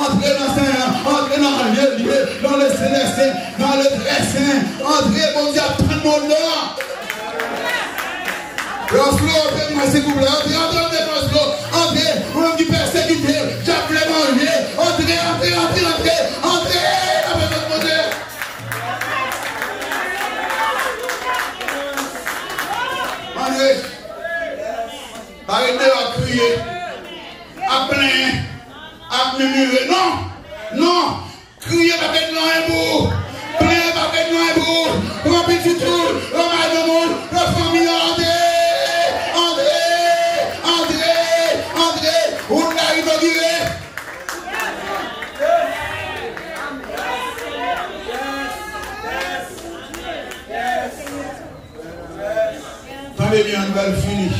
entrez dans le Seigneur, entrez dans le lieu, dans le céleste, dans le très saint, entrez, bon Dieu, tout le monde là. Lorsque s'il vous plaît, entrez, vous qui persécuté, j'appelle manger, entrez, avec votre Dieu. André, arrêtez à crier, à plaindre, à murmurer. Non, criez parce que non est beau, plaindre parce que non est beau, remplir tout, le mal de monde, la famille André, on l'a inauguré. Attendez bien, nous allons finir.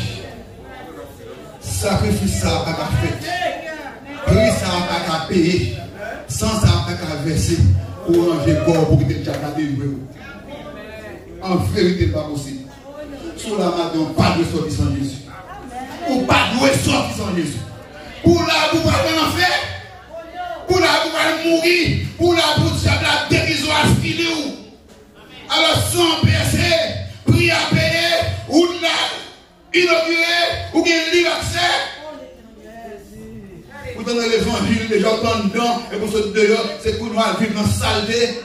Sacrifice ça n'a pas fait. Prix ça n'a pas payer. Sans ça n'a pas verser. Pour ranger corps pour que tu aies délivré. En vérité, pas possible. Sous la main, pas de sortie sans Jésus. Ou pas de sortie sans Jésus. Pour là, vous ne pouvez pas en faire. Pour là, vous pouvez mourir. Pour là, vous pouvez la dérision à filer. Alors, sans percer, prix à payer, ou là, inauguré, ou bien libre accès. Vous donnez l'évangile, les gens sont dedans, et pour ce dehors, c'est pour nous vivre dans la saleté.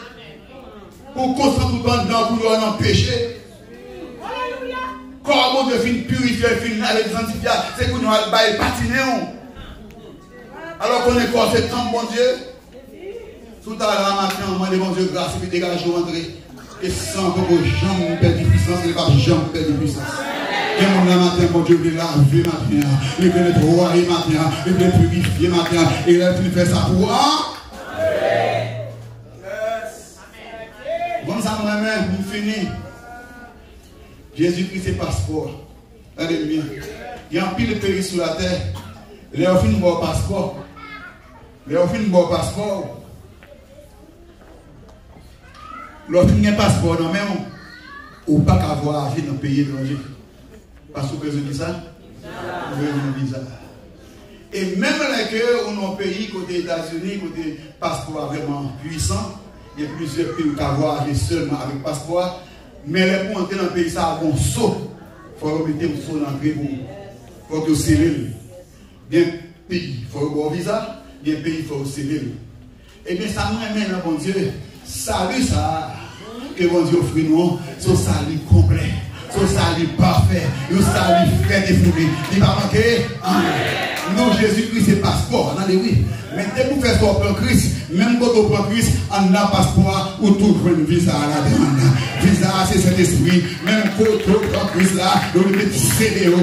Pour concentrer tout dedans, pour nous en péché. Quand mon Dieu finit purifier, finit avec sanctifier, c'est pour nous aller patiner. Alors qu'on est quoi, c'est temps, bon Dieu. Tout à l'heure, matin, moi, mon Dieu, grâce, et puis dégage, entrer. Et sans que vos jambes perdent de puissance, et pas jambes perdent de puissance. Et mon matin, mon Dieu, il laver matin, il veut nettoyer matin, il veut purifier matin, et il a fait ça pour Comme ça, moi-même, vous finissez. Jésus-Christ, c'est passeport. Regardez bien. Il y a un pile de pays sur la terre. Il a offert un bon passeport. Il a offert un bon passeport. Lorsqu'il y a un passeport, non, même, ou pas qu'à voyager dans le pays étranger. Parce que vous avez dit ça? Vous avez dit ça. Et même là que on a un pays côté États-Unis, côté passeport vraiment puissant, il y a plusieurs pays qui voyager seulement avec passeport. Mais pour entrer dans le pays, ça a un saut. Il faut remettre un saut dans l'entrée pour que vous scellez. Bien pays, il faut avoir un visa. Bien pays, il faut sceller. Et bien ça nous amène, bon Dieu, salut ça, que bon Dieu offre nous, ce salut complet, ce salut parfait, ce salut fait défouler. Il va manquer. Nous, Jésus-Christ, c'est passeport. Attendez, oui. Mais dès que vous faites ça pour Christ, même quand on prend Christ, on a passeport ou tout pour une visa à la demande. Visa, c'est cet esprit. Même quand on prend Christ là, on met CDO,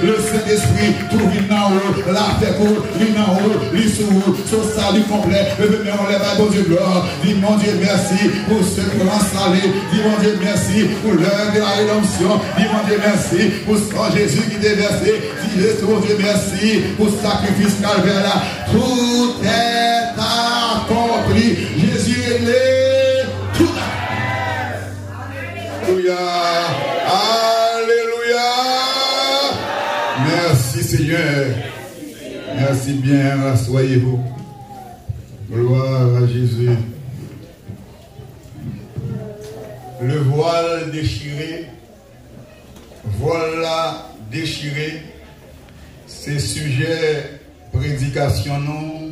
le Saint-Esprit, tout vient en haut, la tête haut, vient en haut, le sous, son salut complet. Mais on lève à bon Dieu gloire. Dis mon Dieu merci pour ce que l'on salue. Dis mon Dieu merci pour l'heure de la rédemption. Dis mon Dieu merci pour sang Jésus qui t'est versé. Dis mon Dieu merci pour ce sacrifice calvaire là. Tout est accompli. Jésus est né. Tout Alléluia. Alléluia. Merci Seigneur. Merci bien. Rassoyez-vous. Gloire à Jésus. Le voile déchiré. Voilà déchiré. Ces sujets prédication nous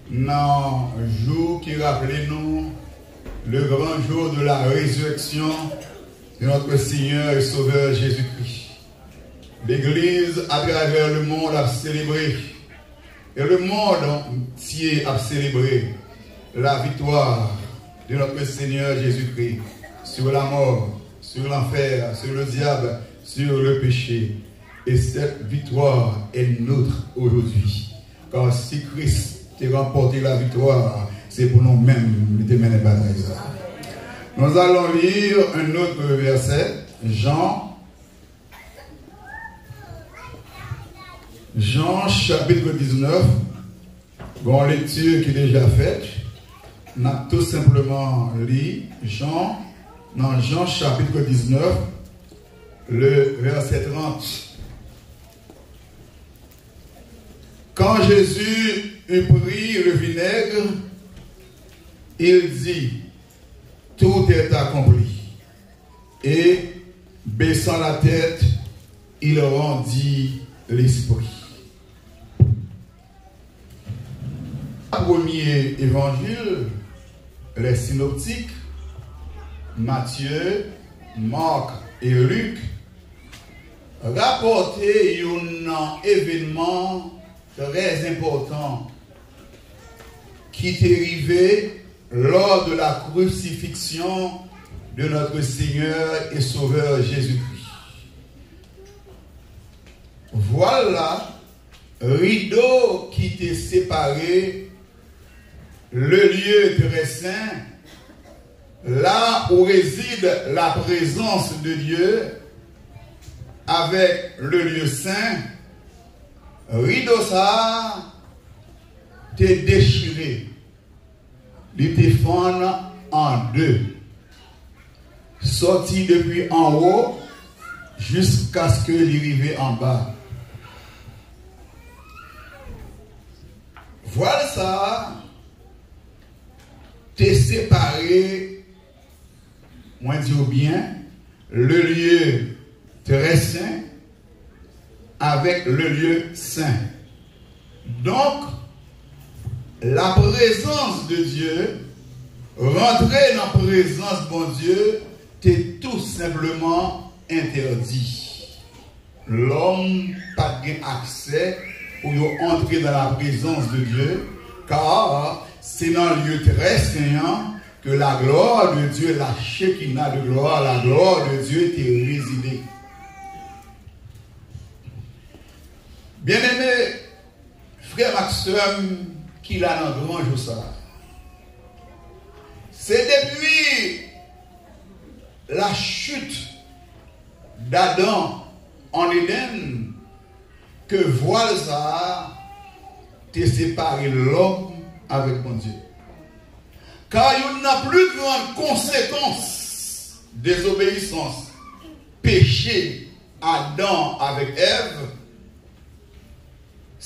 dans le jour qui rappelait nous le grand jour de la résurrection de notre Seigneur et Sauveur Jésus-Christ. L'Église à travers le monde a célébré et le monde entier a célébré la victoire de notre Seigneur Jésus-Christ sur la mort, sur l'enfer, sur le diable, sur le péché. Et cette victoire est nôtre aujourd'hui. Car si Christ a remporté la victoire, c'est pour nous-mêmes de mener la bataille. Nous allons lire un autre verset, Jean chapitre 19. Bon, lecture qui est déjà faite. On a tout simplement lu Jean chapitre 19, le verset 30. Quand Quand Jésus eut pris le vinaigre, il dit, tout est accompli. Et, baissant la tête, il rendit l'esprit. Le premier évangile, les synoptiques, Matthieu, Marc et Luc, rapportaient un événement très important qui est arrivé lors de la crucifixion de notre Seigneur et Sauveur Jésus-Christ. Voilà, rideau qui était séparé, le lieu très saint, là où réside la présence de Dieu, avec le lieu saint, rideau ça, t'est déchiré, il était fendu en deux, sorti depuis en haut jusqu'à ce qu'il arrive en bas. Voilà ça, t'es séparé, moi dis bien, le lieu très saint avec le lieu saint. Donc, la présence de Dieu, rentrer dans la présence de mon Dieu, t'es tout simplement interdit. L'homme n'a pas accès pour entrer dans la présence de Dieu, car c'est dans le lieu très saint que la gloire de Dieu, la Shekinah de gloire, la gloire de Dieu était résidée. Bien-aimé, frère Maxime, qui l'a dans le grand jour ça. C'est depuis la chute d'Adam en Éden que voile ça t'est séparé l'homme avec mon Dieu. Car il n'y a plus grande conséquence désobéissance, péché, Adam avec Ève,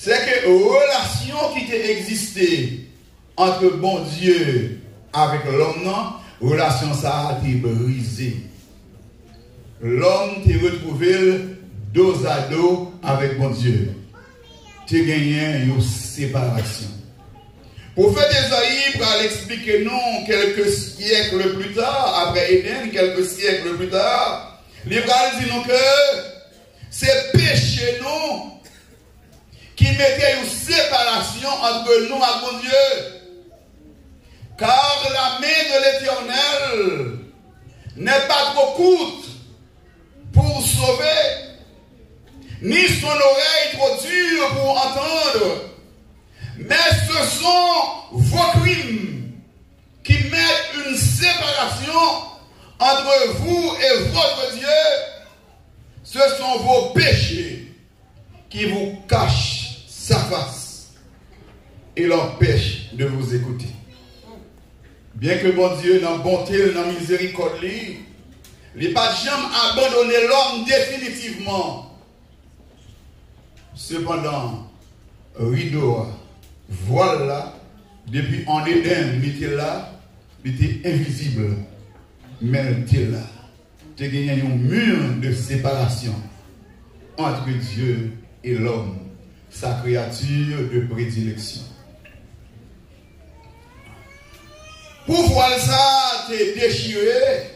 c'est que relation qui t'a existé entre bon Dieu avec l'homme, non, relation ça a été brisée. L'homme t'a retrouvé dos à dos avec bon Dieu. Tu as gagné une séparation. Pour faire des aïs, pour l'expliquer nous quelques siècles plus tard, après Éden, quelques siècles plus tard, les frères disent nous que c'est péché nous qui mettait une séparation entre nous et mon Dieu. Car la main de l'Éternel n'est pas trop courte pour sauver, ni son oreille trop dure pour entendre. Mais ce sont vos crimes qui mettent une séparation entre vous et votre Dieu. Ce sont vos péchés qui vous cachent sa face et l'empêchent de vous écouter. Bien que mon Dieu, dans bonté, dans miséricorde, il n'a pas jamais abandonné l'homme définitivement. Cependant, rideau, voilà, depuis en Éden, il était là, il était invisible, mais il était là. Tu as gagné un mur de séparation entre Dieu et l'homme, sa créature de prédilection. Pour voir ça, t'es déchiré.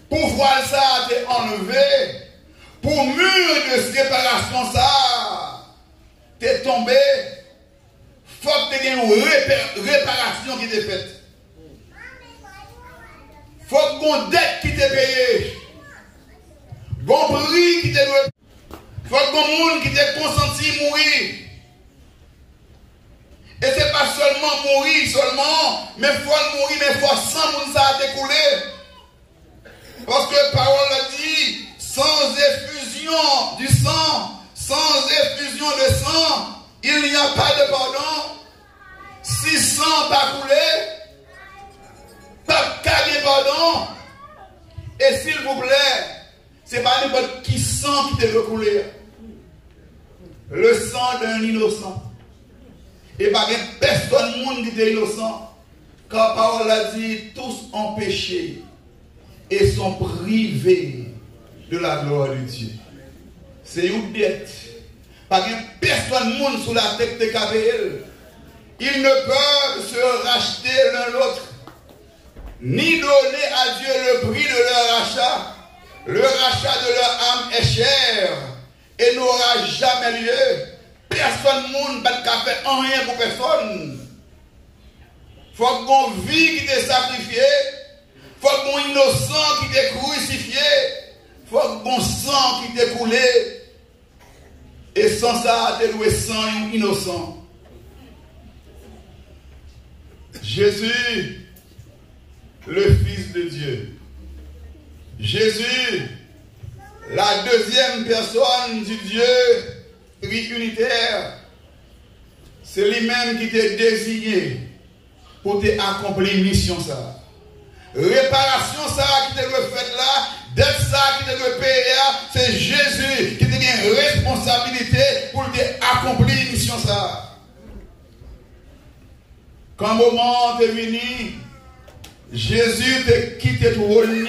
Pour voir ça, t'es enlevé. Pour mur de séparation, ça, t'es tombé. Faut que tu aies une réparation qui t'est faite. Faut qu'on dette qui t'est payée. Bon prix qui t'est donné. Faut qu'on monde qui t'est consenti mourir. Et ce n'est pas seulement mourir seulement, mais il faut mourir, mais il faut sans monde ça découler. Parce que la parole a dit, sans effusion du sang, sans effusion de sang, il n'y a pas de pardon. Si sang pas coulé, pas de pardon. Et s'il vous plaît, ce n'est pas n'importe qui sang qui te veut couler. Le sang d'un innocent. Et pas personne monde qui était innocent. Car la parole a dit, tous ont péché et sont privés de la gloire de Dieu. C'est une dette. Pas personne monde sous la tête de KBL. Ils ne peuvent se racheter l'un l'autre, ni donner à Dieu le prix de leur rachat. Le rachat de leur âme est cher et n'aura jamais lieu. Personne ne peut faire rien pour personne. Il faut qu'on vie qui t'est sacrifié. Il faut qu'on innocent qui t'est crucifié. Il faut qu'on sang qui t'est coulé. Et sans ça, t'es loué sang innocent. Jésus, le Fils de Dieu. Jésus, la deuxième personne du Dieu triunitaire, c'est lui-même qui t'a désigné pour t'accomplir une mission ça. Réparation ça qui t'a fait là, dette ça qui t'a payé là, c'est Jésus qui t'a une responsabilité pour t'accomplir une mission ça. Quand le moment est venu, Jésus t'a quitté tout rôle.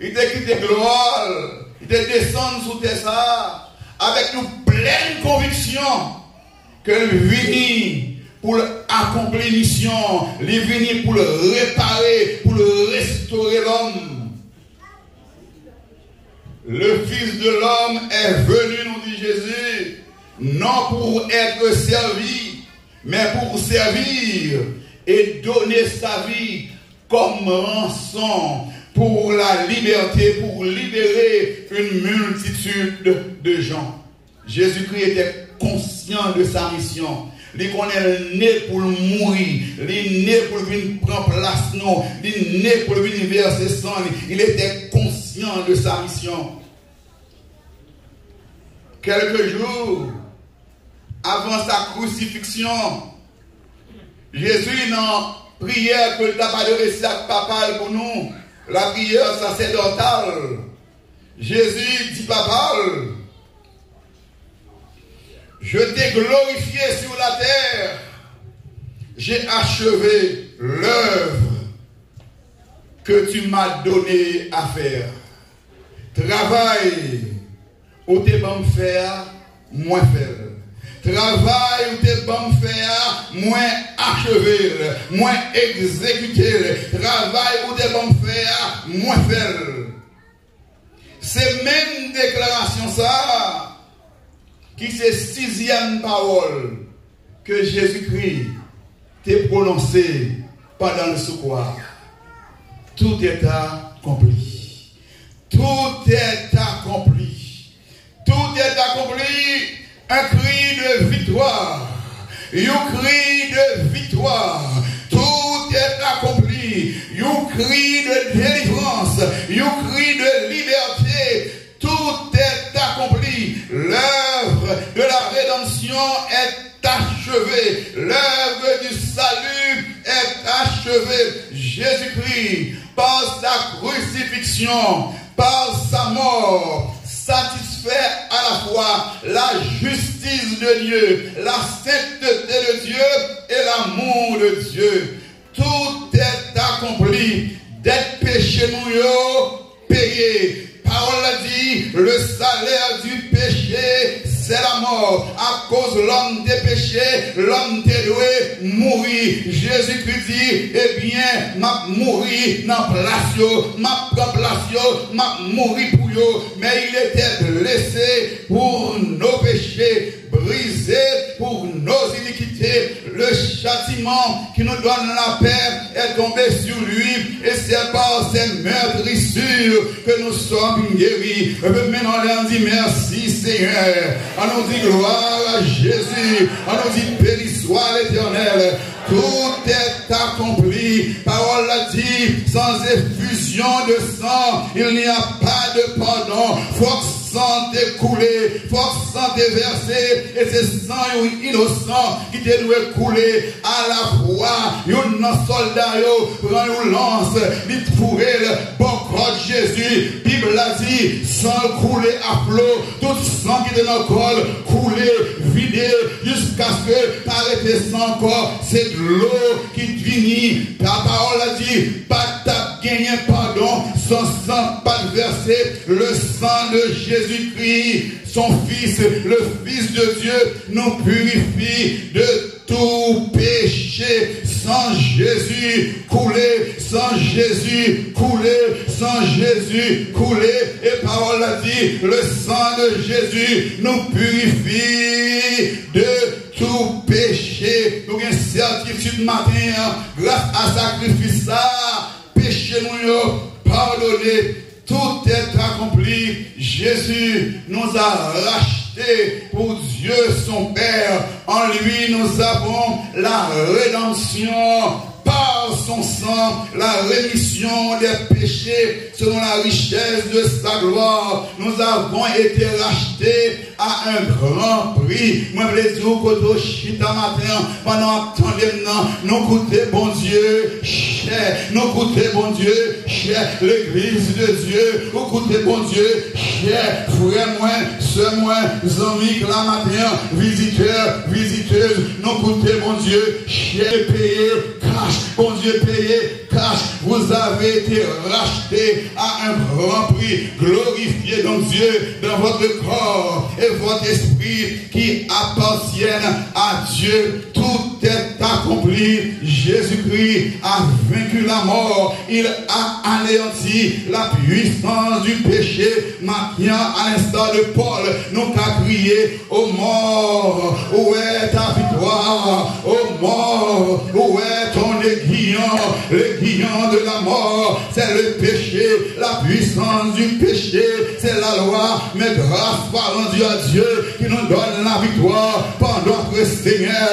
Il t'a quitté gloire, il t'a descendu sous tes ça, avec une pleine conviction qu'il vient pour accomplir mission, il vient pour le réparer, pour le restaurer l'homme. Le Fils de l'homme est venu, nous dit Jésus, non pour être servi, mais pour servir et donner sa vie comme rançon pour la liberté, pour libérer une multitude de gens. Jésus-Christ était conscient de sa mission. Il connaît né pour mourir, il est né pour venir prendre place, non, il est né pour venir verser sang. Il était conscient de sa mission. Quelques jours avant sa crucifixion, Jésus, dans prière que le pas de récit papal pour nous, la prière sacerdotale, Jésus dit papa, je t'ai glorifié sur la terre, j'ai achevé l'œuvre que tu m'as donné à faire. Travail où t'es bon faire, moins faire. Travail où t'es bon faire, moins achever, moins exécuter. Travail où t'es bon faire, moins faire. C'est même déclaration ça, qui c'est sixième parole que Jésus-Christ t'a prononcée pendant le soir. Tout est accompli. Tout est accompli. Tout est accompli. Un cri de victoire. Un cri de victoire. Tout est accompli. Un cri de délivrance. Un cri de liberté. Tout est accompli. L'œuvre de la rédemption est achevée. L'œuvre du salut est achevée. Jésus-Christ, par sa crucifixion, par sa mort, satisfait à la fois la justice de Dieu, la sainteté de Dieu et l'amour de Dieu. Tout est accompli. D'être péché nous payé. Parole a dit, le salaire du péché, c'est la mort. À cause de l'homme des péchés, l'homme des doués mourir. Jésus-Christ dit, eh bien, m'a mouri dans place, m'a place, m'a mouri pour eux. Mais il était blessé pour nos péchés, brisé pour nos iniquités. Le châtiment qui nous donne la paix est tombé sur lui, et c'est par ses meurtrissures que nous sommes guéris. Maintenant, on dit merci Seigneur. On nous dit gloire à Jésus. On nous dit béni soit l'Éternel. Tout est accompli. Parole a dit, sans effusion de sang, il n'y a pas de pardon. Faut sang découlé, fort sang déversé, et c'est sang innocent qui te doit couler à la croix. Yon soldat yo prend une lance, dit pour elle, bon corps de Jésus, Bible a dit, sang couler à flot, tout sang qui est dans le corps, couler, vider, jusqu'à ce que t'arrêtes sans corps, c'est de l'eau qui finit. La parole a dit, pas de gagner pardon, son sang pas de verser, le sang de Jésus-Christ, son Fils, le Fils de Dieu, nous purifie de tout péché. Sans Jésus couler, sans Jésus couler, sans Jésus couler. Et parole a dit, le sang de Jésus nous purifie de tout péché. Nous avons une certitude matin, grâce à sacrifice ça, péché nous pardonné, tout est accompli. Jésus nous a racheté pour Dieu son Père. En lui nous avons la rédemption par son sang, la rémission des péchés selon la richesse de sa gloire. Nous avons été rachetés à un grand prix. Moi, je veux dire, quand je suis matin, pendant nous coûtez bon Dieu, cher, nous coûtez bon Dieu, cher, l'église de Dieu, nous coûtez bon Dieu, cher, frère, moi, sœur, moi, amis, la matin, visiteurs, visiteuses, nous coûtez bon Dieu, cher, payé, cash, bon Dieu, payé, cash, vous avez été rachetés à un grand prix. Glorifiez donc Dieu dans votre corps et votre esprit qui appartiennent à Dieu. Tout est accompli. Jésus-Christ a vaincu la mort. Il a anéanti la puissance du péché. Maintenant, à l'instar de Paul, nous qu'à crier aux morts, où est ta victoire? Aux morts, où est ton aiguillon? L'aiguillon de la mort, c'est le péché, la puissance du péché, c'est la loi. Mais grâce soit rendue à Dieu qui nous donne la victoire par notre Seigneur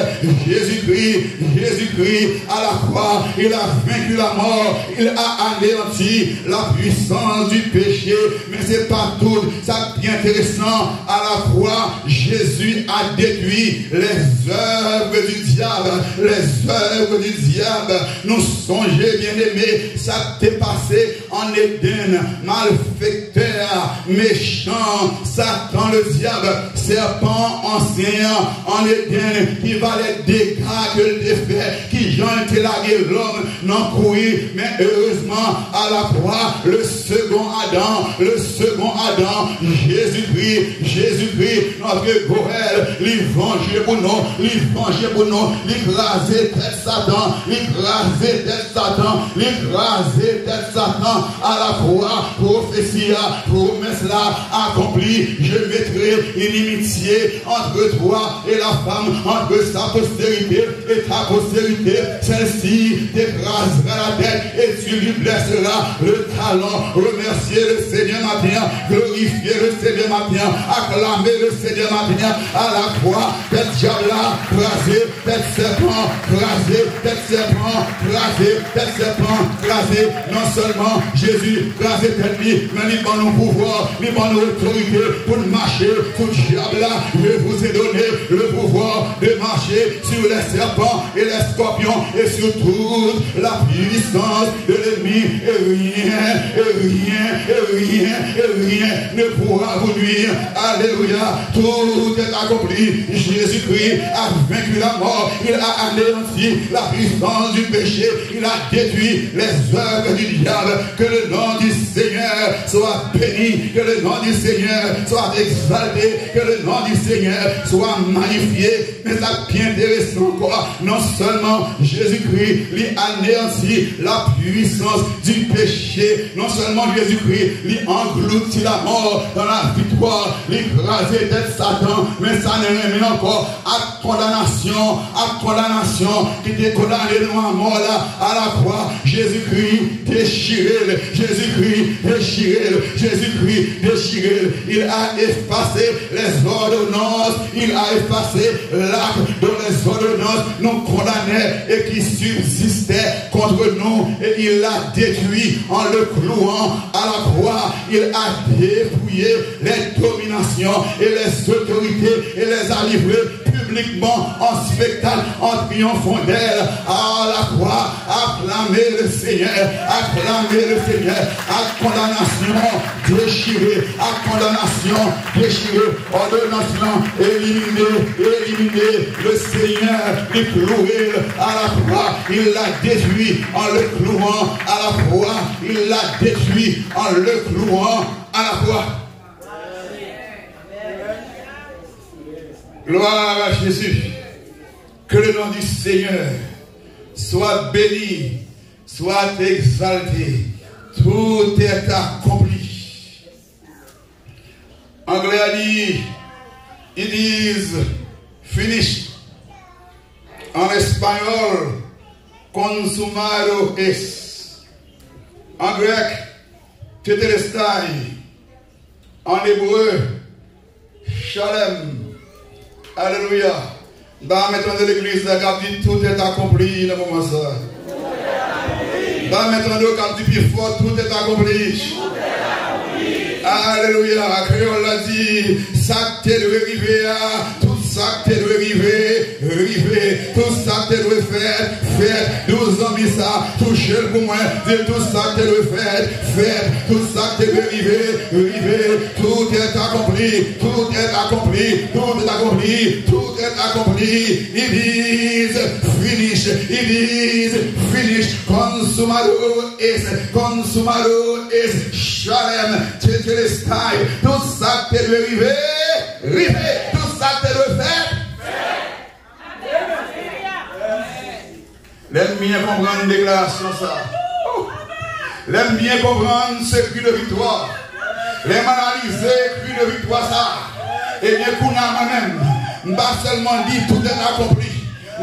Jésus-Christ. Jésus-Christ à la croix, il a vaincu la mort, il a anéanti la puissance du péché. Mais c'est pas tout, ça qui est intéressant. À la croix, Jésus a détruit les œuvres du diable. Les œuvres du diable. Nous songez, bien-aimés, ça t'est passé en Éden, malfaiteur, méchant, Satan le diable, serpent ancien en Éden, qui va les dégâts que le défait, qui j'en été lagué l'homme, non courir, mais heureusement à la croix, le second Adam, Jésus-Christ, notre Goël, l'évangile pour nous, l'écraser tête Satan, l'écraser tête Satan, à la croix, prophétie, promesse là, accomplie. Je mettrai une inimitié entre toi et la femme, entre sa postérité et ta postérité. Celle-ci t'écrasera la tête et tu lui blesseras le talon. Remerciez le Seigneur matin, glorifiez le Seigneur matin, acclamez le Seigneur matin. À la croix, tête diable là, crasé, tête serpent, crasé, tête serpent, crasé, tête serpent, crasé. Non seulement Jésus crasé tête lui, mais il va nous pouvoir, il va nous autorité pour marcher sur le diable là. Je vous ai donné le pouvoir de marcher sur les serpents et les scorpions et sur toute la puissance de l'ennemi. Et rien ne pourra vous nuire. Alléluia. Tout est accompli. Jésus-Christ a vaincu la mort. Il a anéanti la puissance du péché. Il a détruit les œuvres du diable. Que le nom du Seigneur soit béni. Que le nom du Seigneur soit exalté. Que le nom du Seigneur soit magnifié. Mais ça bien intéressant encore. Non seulement Jésus-Christ lui anéantit la puissance du péché. Non seulement Jésus-Christ lui engloutit la mort dans la victoire. L'écraser tête Satan. Mais ça ne remet encore à condamnation, qui était condamné nous à mort là, à la croix. Jésus-Christ déchiré, Jésus-Christ déchiré. Il a effacé les ordonnances, il a effacé l'acte dont les ordonnances nous condamnaient et qui subsistait contre nous, et il l'a détruit en le clouant à la croix. Il a dépouillé les dominations et les autorités et les a livrées publiquement en spectacle, en triomphant d'elle. À la croix, acclamez le Seigneur, à condamnation déchirée, ordonnation éliminée, le Seigneur est cloué à la croix, il l'a détruit en le clouant à la croix, il l'a détruit en le clouant à la croix. Gloire à Jésus. Que le nom du Seigneur soit béni, soit exalté. Tout est accompli. Anglais a dit, it is finished. En espagnol, consumado es. En grec, tetelestai. En hébreu, shalem. Alléluia. Bah, maintenant de l'église, qui dit tout est accompli dans le moment ça. Bah, maintenant de qui dit plus fort, tout est accompli. Alléluia. Créole l'a dit, ça t'est arrivé, tout ça t'est arrivé, tout ça t'est fait, 12 ans mis ça, touché le pour moi, tout ça t'est fait, tout ça t'est arrivé, tout est accompli, tout est accompli, tout est accompli, tout est accompli. It is finished, consumado is, shalem, tetelestai, tout ça t'est arrivé, tout ça t'est refait. L'aime bien comprendre une déclaration ça. L'aime bien comprendre ce cri de victoire. L'aime analyser cri de victoire ça. Et bien qu'on a moi-même, pas seulement dit tout est accompli.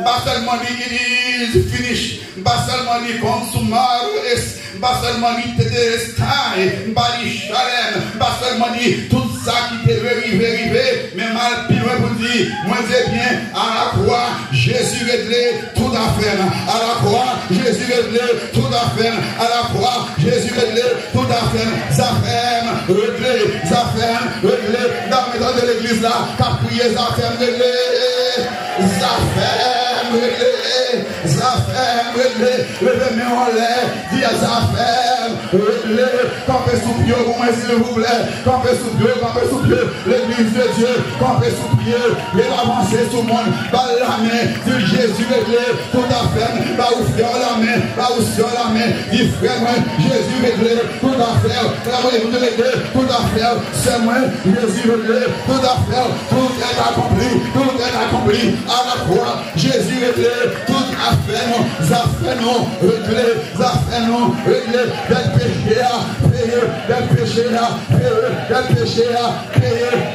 Pas seulement dit it is finished. Pas seulement dit consumado es. Pas seulement dit tetelestai. Pas dit shalem. Pas seulement dit tout ça qui t'est arrivé, mais mal plus loin pour dire, moi c'est bien, à la croix, Jésus réglé tout à fait. À la croix, Jésus réglé tout à fait. À la croix, Jésus réglé tout à fait. Ça ferme, réglé. Dans le temps de l'église là, qu'a prié, ça ferme, réglé. Levez mes en l'air, dis à sa ferme, campez sous pied, pour moi s'il vous plaît, campez sous pied, l'église de Dieu, campez sous pied, et avancez sous le monde, par la main, dis Jésus réglé, tout à fait, va vous faire la main, dis frère, moi, Jésus réglé, tout à fait, vous réglé, tout à fait, c'est moi, Jésus réglé, tout à fait, tout est accompli, à la croix, Jésus réglé, tout à fait, non, réglé,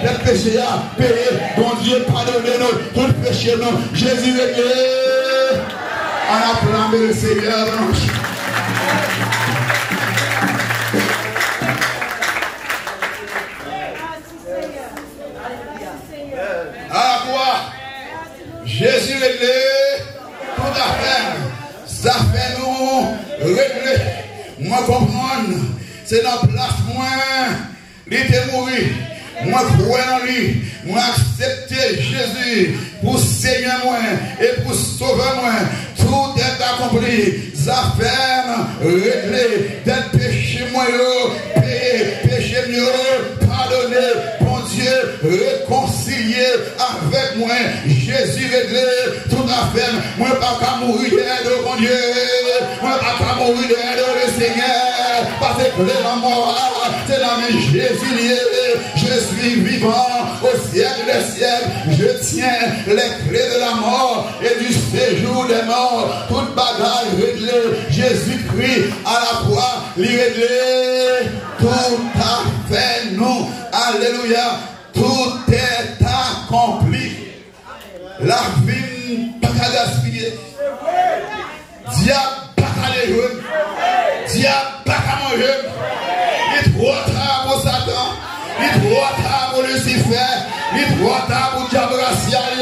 del péché à payer, bon Dieu pardonnez-nous, tout le péché non, Jésus réglé, on acclame le Seigneur. À la croix, Jésus réglé, tout à fait. Ça fait nous régler. Moi comprendre. C'est dans la place moi. Il était mort. Moi croire en lui. Moi accepter Jésus pour Seigneur moi et pour sauver moi. Tout est accompli. Ça fait régler. Des péchés moi péché mieux pardonné. Bon Dieu réconcilié avec moi. Jésus réglé tout à fait. Moi pas qu'à mourir de mon Dieu. Moi pas qu'à mourir de le Seigneur. Parce que la mort c'est la main Jésus lié. Je suis vivant au siècle des siècles. Je tiens les clés de la mort et du séjour des morts. Toute bagarre réglée. Jésus-Christ à la croix, il réglé. Tout à fait, nous. Alléluia. Tout est accompli. La vie pas qu'à gaspiller. Diable pas qu'à les jouer. Diable pas qu'à manger. Il est trop tard pour Satan. Il est trop tard pour Lucifer. Il est trop tard pour diable racial.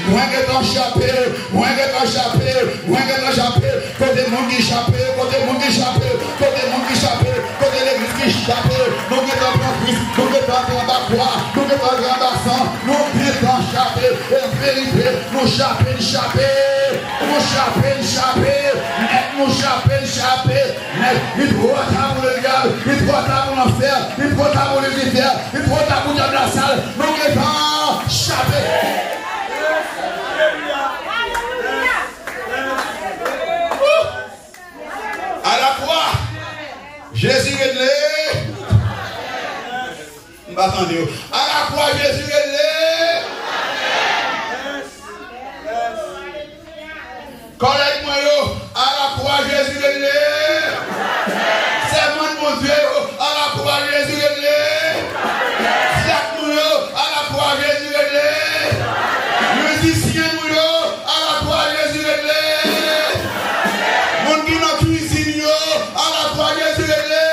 Moins que t'échapper. Moins que t'échapper. Moins que t'échapper. Côté monde qui échappe. Côté monde qui échappe. Côté monde qui échappe. Côté l'église qui échappe. Nous qui t'en prend Christ. Nous qui t'en prend la croix. Nous qui t'en prend la sang. Nous qui t'en échapper. Et vérité. Nous échapper. Nous échapper. Nous échapper. Il est trop tard pour le diable. Il est trop tard pour l'enfer. Il est trop tard pour Lucifer. Il est trop tard pour diable la salle. Nous qui t'en échapper. À la croix, Jésus est né. Attendez, à la croix, Jésus est né. Collègue moi, à la croix, Jésus est né. C'est mon Dieu, à la croix, Jésus est né. Jacques nous, à la croix, Jésus est né. Musicien nous, à la croix, Jésus est né. Mon qui dans cuisine, à la croix, Jésus est né.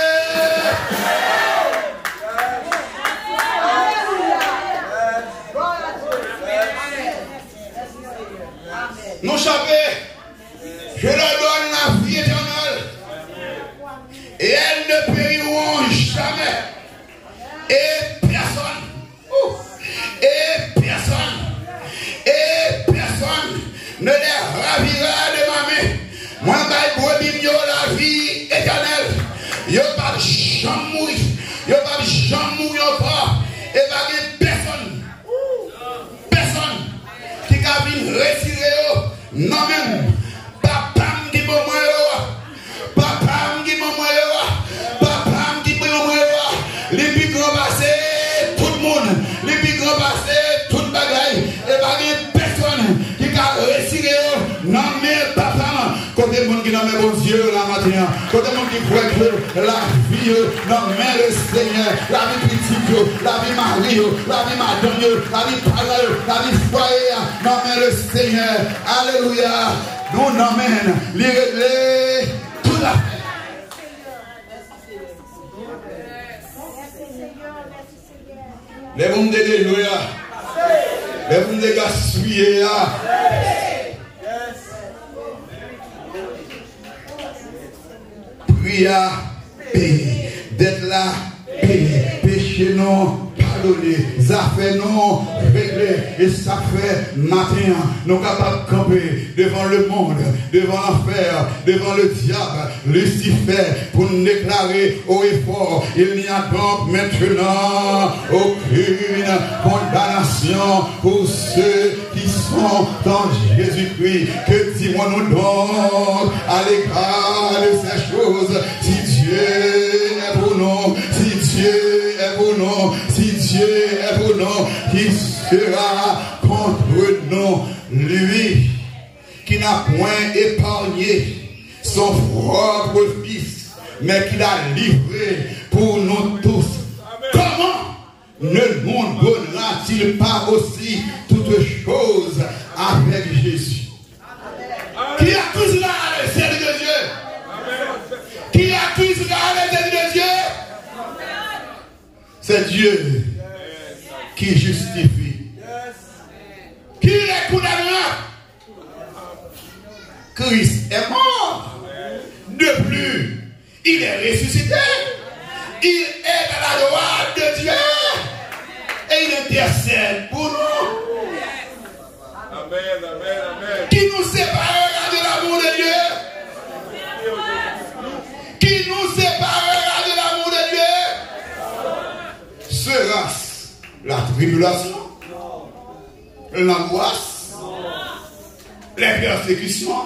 Nous savons, je leur donne la vie éternelle. Et elles ne périront jamais. Et personne. Et personne ne les ravira de ma main. Moi, je vais la vie éternelle. Je ne vais pas jamais mourir. Je ne vais pas jamais mourir pas. Et personne qui a vu retirer. Non, même. Papa me dit bon, papa me dit bon, papa me dit bon, les plus grands passés, tout le monde, les plus grands passés, tout le bagaille, et personne qui a retiré, non, mais papa, côté monde qui n'a pas bon Dieu la matin, côté monde qui croit que la vie, non, mais le Seigneur, la vie petite, la vie mari, la vie madame, la vie parole, la vie foyer, non, mais le Seigneur, alléluia, nous n'emmène, les régler, tout la fait. Les bons de déjouer, les bons de gaspiller. Prière, paix, d'être là, paix, péché non, pardonner, affaires non, régler. Et ça fait matin, nous sommes capables de camper devant le monde, devant l'enfer, devant le diable, Lucifer, pour nous déclarer haut et fort, il n'y a donc maintenant aucune condamnation pour ceux qui sont en Jésus-Christ. Que dirons-nous donc à l'égard de ces choses? Si Dieu est pour nous, si Dieu est pour nous, si Dieu est pour nous, qui sera contre nous? Lui qui n'a point épargné son propre fils, mais qui l'a livré pour nous tous. Comment ne nous donnera-t-il pas aussi toutes choses avec Jésus? Qui accusera le ciel de Dieu? Qui accusera le ciel de Dieu? C'est Dieu qui justifie. Qui les condamnera? Christ est mort. De plus, il est ressuscité. Il est à la droite de Dieu. Et il intercède pour nous. Amen, amen, amen. Qui nous séparera de l'amour de Dieu? Qui nous séparera de l'amour de Dieu? Sera-ce la tribulation, l'angoisse, les persécutions,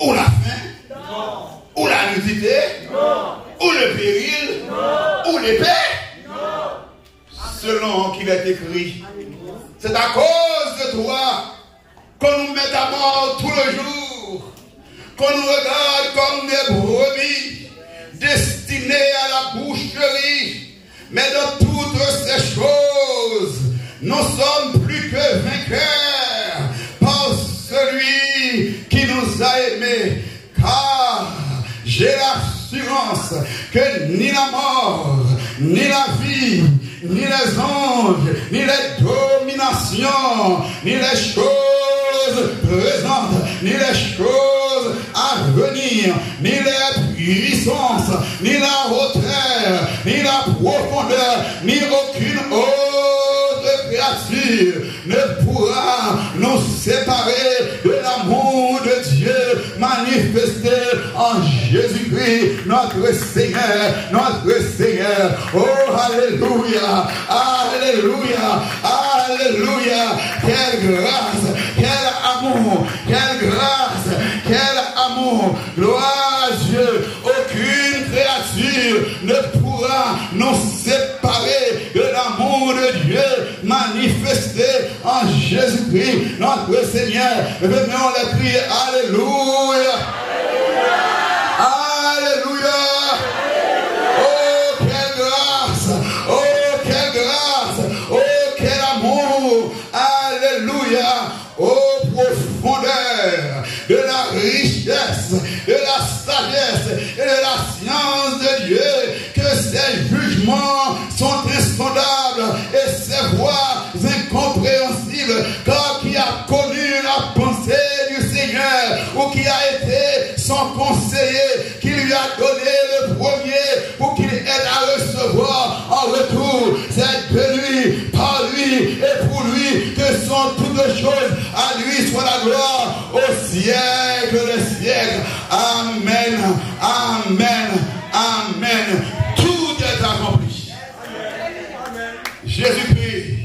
ou la faim, ou la nudité, ou le péril, ou l'épée? Selon qu'il est écrit, c'est à cause de toi qu'on nous met à mort tout le jour, qu'on nous regarde comme des brebis destinées à la boucherie. Mais dans toutes ces choses, nous sommes plus que vainqueurs que ni la mort, ni la vie, ni les anges, ni les dominations, ni les choses présentes, ni les choses à venir, ni les puissances, ni la hauteur, ni la profondeur, ni aucune autre créature ne pourra nous séparer de l'amour de Dieu manifesté en Jésus-Christ, notre Seigneur, notre Seigneur. Oh, alléluia, alléluia, alléluia. Quelle grâce, quel amour, quelle grâce, quel amour. Gloire à Dieu. Aucune créature ne pourra nous séparer de l'amour de Dieu manifesté en Jésus-Christ, notre Seigneur. Venons les prier. Alléluia. Alléluia. Oh, quelle grâce. Oh, quelle grâce. Oh, quel amour. Alléluia. Oh, profondeur de la richesse, de la sagesse et de la science de Dieu, que ses jugements sont insondables et ses voies incompréhensibles. Car qui a connu la pensée du Seigneur, ou qui a été son conseiller, qui lui a donné le premier pour qu'il aide à recevoir en retour. C'est de lui, par lui et pour lui que sont toutes choses. À lui soit la gloire au siècle des siècles. Amen, amen, amen. Tout est accompli. Jésus-Christ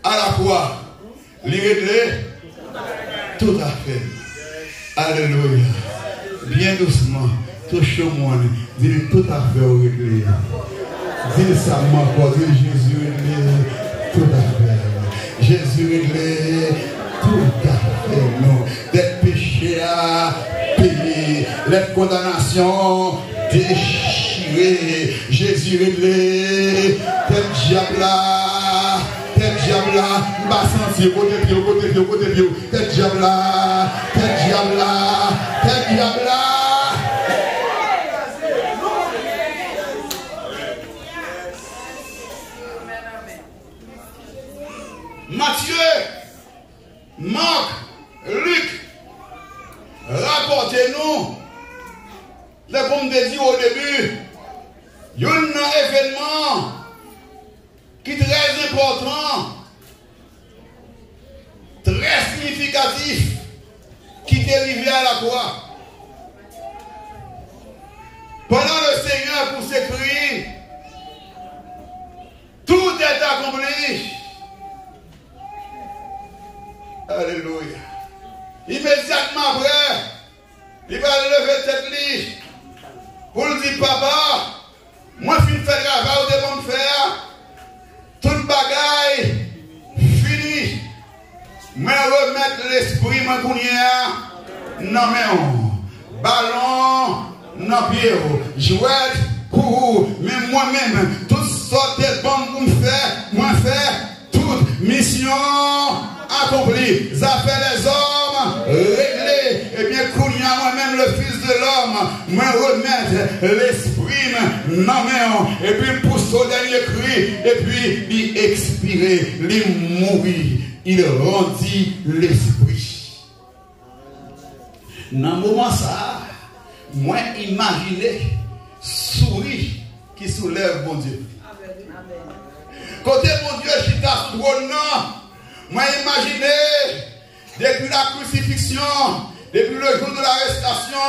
à la croix, lui réglé tout à fait. Alléluia. Bien doucement, touche-moi, dis tout à fait réglé. Dis ça encore, dis Jésus réglé tout à fait. Jésus réglé tout à fait. Non, des péchés à payer, les condamnations déchirées. Jésus réglé, tel diable là. Tel diable là, il va sentir côté pied, tel diable là, tel diable là, tel diable là. Matthieu, Marc, Luc, rapportez-nous, comme je dit au début, il y a un événement qui est très important, très significatif, qui est arrivé à la croix. Pendant le Seigneur pour s'écrire, tout est accompli. Alléluia. Immédiatement après, il va lever cette liste pour lui dire, papa, moi je finis de faire le travail, vous devez me faire. Toute bagaille fini. Mais remettre l'esprit mon non mais ballon non pied jouet pour mais moi-même toutes sortes de bonnes pour me faire moi faire toute mission accomplie. Ça fait les hommes réglés. Et bien Kounia moi-même le fils de l'homme me remettre l'esprit non mais et puis pour son dernier cri et puis il expirer, il mourir, il rendit l'esprit. Dans le moment ça, moi imaginez souris qui soulève mon Dieu. Côté mon Dieu, je suis à ce trône, moi imaginez depuis la crucifixion, depuis le jour de l'arrestation,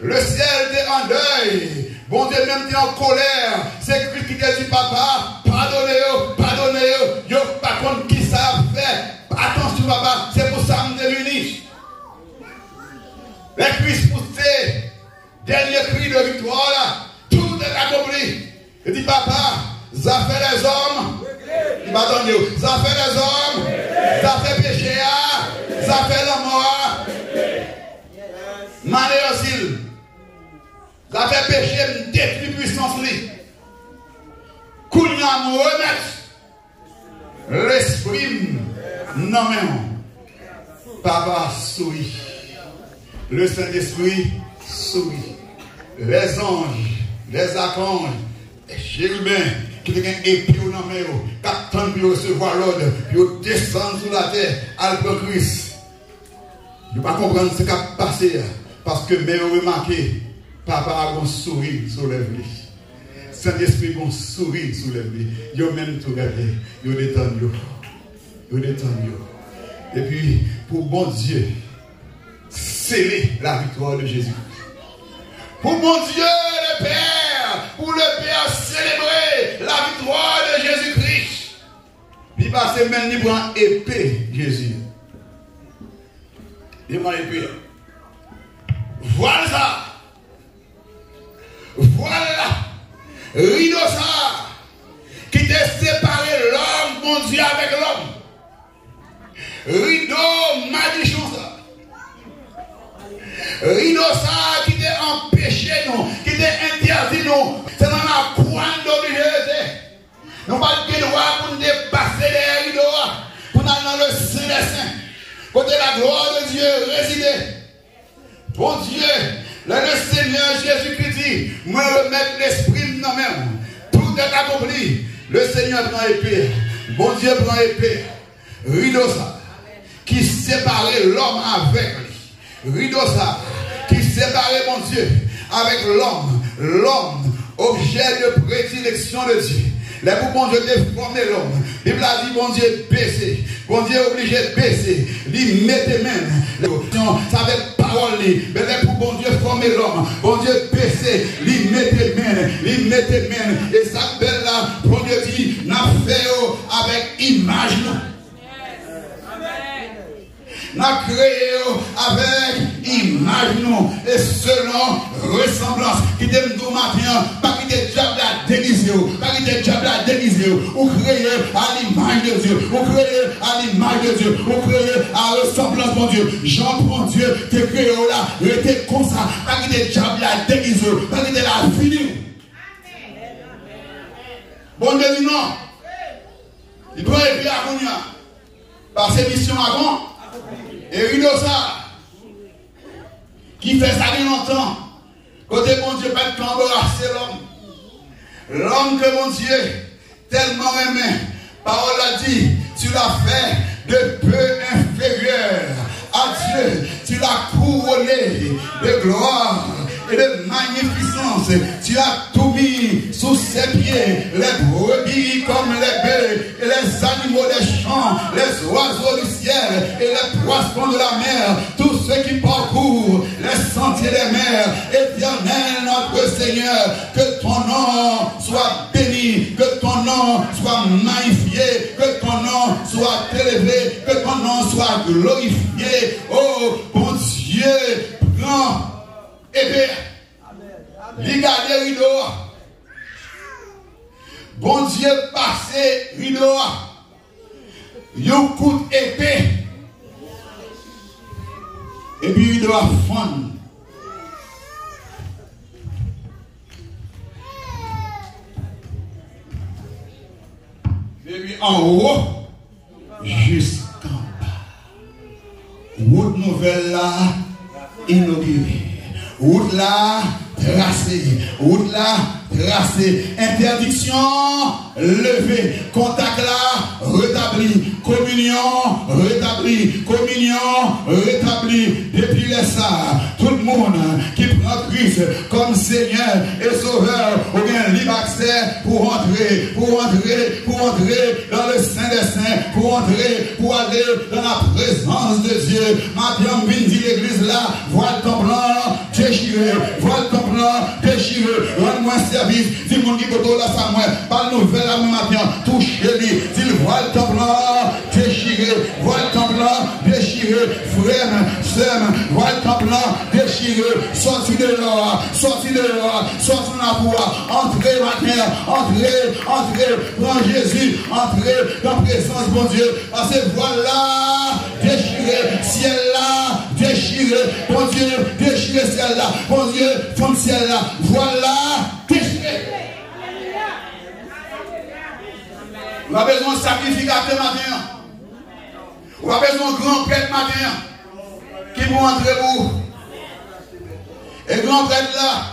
le ciel était en deuil. Bon Dieu même était en colère. C'est Christ qui t'a dit, papa, pardonnez-vous, pardonnez-vous. Yo, par contre, qui ça a fait? Attention, papa, c'est pour ça que je me démunis. Les cuisses poussées, dernier cri de victoire là, tout est accompli. Il dit, papa, ça fait les hommes. Il m'a donné, ça fait les hommes, ça fait péché, ça fait la mort. Malheureusement, ça fait péché, détruit puissance. Kounia me remettre l'esprit, non mais papa sourit. Le Saint-Esprit sourit. Les anges les archanges, les chérubins, qui ont une épée dans la main, qui attendent pour recevoir l'ordre, pour descendre sur la terre, à le Christ. Je ne peux pas comprendre ce qui a passé, parce que même remarqué, papa a un sourire sur les vies. Saint-Esprit a un sourire sur les vies. Ils ont même tout regardé, ils ont détendu. Et puis, pour bon Dieu, sceller la victoire de Jésus. Pour mon Dieu, le Père, pour le Père célébrer la victoire de Jésus-Christ. Il passe même, il prend épée, Jésus. Il prend épée. Voilà ça. Voilà. Rideau ça. Qui t'a séparé l'homme, mon Dieu, avec l'homme. Rideau, malédiction ça. Rideau ça qui t'a empêché nous, qui t'a interdit nous. C'est dans la pointe d'obligé. Nous n'avons pas de droit pour nous dépasser les rideaux, pour nous aller dans le Saint des Saints. Côté la gloire de Dieu résider. Bon Dieu, le Seigneur Jésus-Christ dit, moi remettre l'esprit dans même. Tout est accompli. Le Seigneur prend épée. Bon Dieu prend épée. Rideau ça qui séparait l'homme avec lui. Rideau ça qui séparait mon Dieu avec l'homme. L'homme, objet de prédilection de Dieu. Les pour bon Dieu déformer l'homme. La Bible a dit bon Dieu baisser. Bon Dieu obligé de baisser. Il met tes mains. Ça va être parole. Mais les pour bon Dieu former l'homme. Bon Dieu baisser. Il met tes mains. Il met tes mains. Et ça belle là, bon Dieu dit, n'a fait avec image. N'a créé avec image nous et selon ressemblance qui t'aime tout matin, pas qui t'es diable à déguiser, pas qui t'es diable à déguiser, ou créé à l'image de Dieu, ou créé à l'image de Dieu, ou créé à ressemblance mon Dieu. Jean mon Dieu, t'es créé là, t'es comme ça, pas qui t'es diable à déguiser, pas qui t'es la fini. Bon Dieu dit non. Il doit être bien à Kounia. Par ses missions avant. Et rideau ça, qui fait ça depuis longtemps, côté mon Dieu, pas de embrasser l'homme. L'homme que mon Dieu, tellement aimé, parole a dit, tu l'as fait de peu inférieur à Dieu, tu l'as couronné de gloire et de magnificence. Tu as tout mis sous ses pieds, les brebis comme les bœufs, et les animaux des champs, les oiseaux du ciel, et les poissons de la mer, tous ceux qui parcourent les sentiers des mers. Éternel notre Seigneur, que ton nom soit béni, que ton nom soit magnifié, que ton nom soit élevé, que ton nom soit glorifié. Oh, bon Dieu, grand épée. Regardez rideau. Bon Dieu passé rideau. You coup épée. Et puis rideau a fond. Et puis en haut jusqu'en bas. Route nouvelle là inaugurée. Route là tracée, route là tracée, interdiction levée, contact là rétabli, communion rétabli, depuis les ça, tout le monde qui prend Christ comme Seigneur et Sauveur, ou bien libre accès pour entrer dans le Saint des Saints, pour aller dans la présence de Dieu. Maintenant, dit l'église là, voile ton blanc, déchiré, voile ton blanc, déchiré, rends-moi service, dis mon qui là, ça moi, pas de nouvelle à mon matin, touche-les, dis voile ton blanc, déchiré, voile ton blanc, déchiré, frère, sœur, voile ton blanc, déchiré, sorti de là, sorti de la voie, entrez matin, entrez, prends Jésus, entrez dans la présence de mon Dieu, parce que voilà, déchiré, ciel là, déchiré, bon Dieu, déchiré ciel là, bon Dieu, fond ciel là, voilà, déchiré. On a besoin de sacrificateur matin. On a besoin de grand prêtre matin qui vont entrer vous. Et grand prêtre là,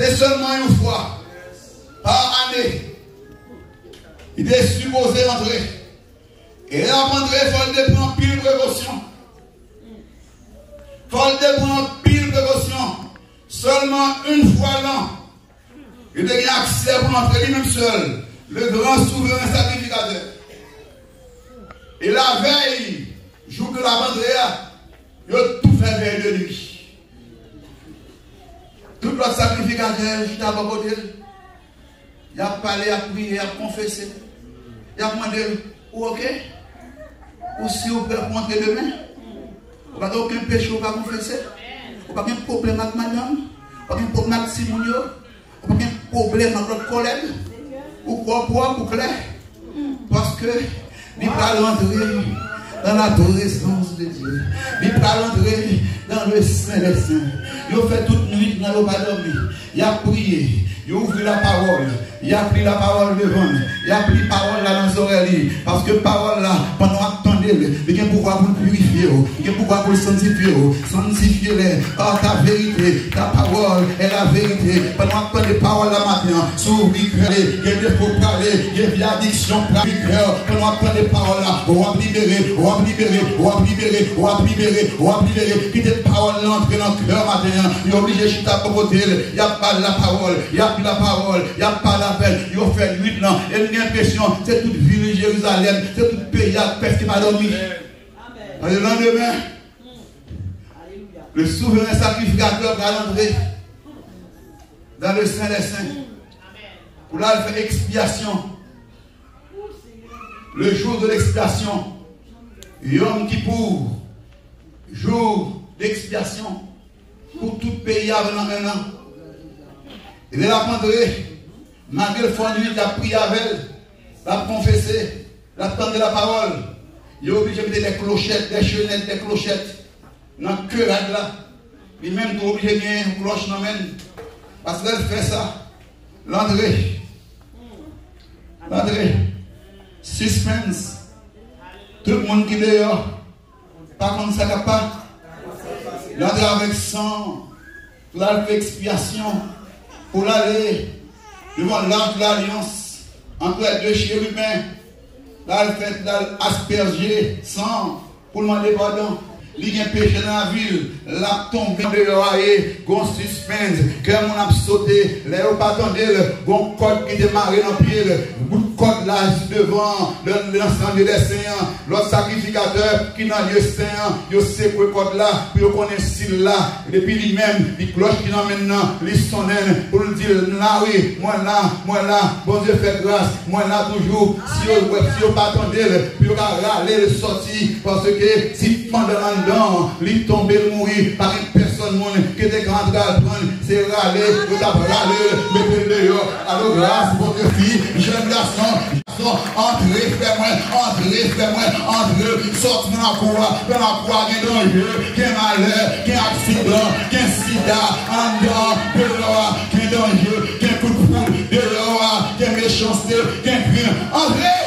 C'est seulement une fois par année. Il est supposé entrer. Et là, entrer, il faut prendre pile précaution. Il faut prendre pile précaution. Seulement une fois l'an. Il a accès pour entrer lui-même seul. Le grand souverain sacrificateur. Et la veille, jour de la vendredi, il a tout fait veille de nuit. Tout le sacrificateur, je t'ai côté. Il a parlé, il a prié, il a confessé. Il a demandé, ok? Ou si vous pouvez rentrer demain, vous n'avez aucun péché, vous ne pouvez pas confesser. Vous n'avez pas de problème avec madame. Vous n'avez pas de problème avec Simonio. Vous n'avez pas de problème avec votre collègue. Ou quoi, ou clair. Parce que, il va rentrer dans l'adoration de Dieu. Il va rentrer dans le Saint des Saints. Il a fait toute nuit dans le pas dormi. Il a prié. Il a ouvert la parole. Il a pris la parole devant. Il a pris la parole là dans ses oreilles. Parce que la parole là, pendant attendez, il y a pouvoir pour le purifier. Il y a pouvoir pour le sanctifier. Sanctifier-les par ta vérité. Ta parole est la vérité. Pendant attendez la parole là maintenant. S'ouvre le cœur. Il y a des faux parler. Il y a des addictions pour le cœur. Pendant attendez la parole là. On va libérer. On va libérer. On va libérer. On va libérer. On va libérer. Quitte cette parole là entrer dans le cœur maintenant. Il est obligé de chuter à côté. Il n'y a pas la parole. Il n'y a plus la parole. Il n'y a pas la ils ont fait 8 ans. Et j'ai l'impression c'est toute ville de Jérusalem, c'est tout pays à presque qui m'a dormi. Le lendemain, le souverain sacrificateur va entrer dans le Saint des Saints. Pour là, il fait expiation. Le jour de l'expiation, Yom Kippour, jour d'expiation pour tout pays avant un an. Il est là pour entrer. Malgré le fond de nuit, il a prié avec elle, il a confessé, il a tendu la parole. Il est obligé de mettre des clochettes, des chenettes, des clochettes dans le cœur là. Lui-même, il est obligé de mettre une cloche dans le main. Parce qu'elle fait ça. L'entrée. Suspense. Tout le monde qui est dehors. Par contre, ça n'a pas. L'entrée avec sang. Pour la expiation. Pour l'aller. Devant l'arche de l'alliance, entre les deux chérubins, là, elle fait asperger sang pour demander pardon. Il y a un péché dans la ville, la tombe dehors, gon suspense, que mon a sauté, les pas attendez, gon code qui démarre dans le pied, bout de code là devant l'ensemble des saints, l'autre sacrificateur qui dans le saint, il sait que code là, puis il connaît s'il là, et puis lui-même, il cloche qui dans maintenant, il sonne pour lui dire, là oui, moi là, bon Dieu fait grâce, moi là toujours, si vous pas attendez, puis vous râler le sorti, parce que si pendant il tombe, il mourit par une personne qui était grande à prendre, c'est râler, vous avez râlé, mettez-le dehors. Alors, grâce, votre fille, jeune garçon, entrez, fais-moi, entrez, sortez dans la cour, il y a danger, il y a malheur, il y a accident, il y a sida, en dehors, dehors, il y a danger, il y a coup de poule, dehors, il y a méchanceté, il y a crime, entrez.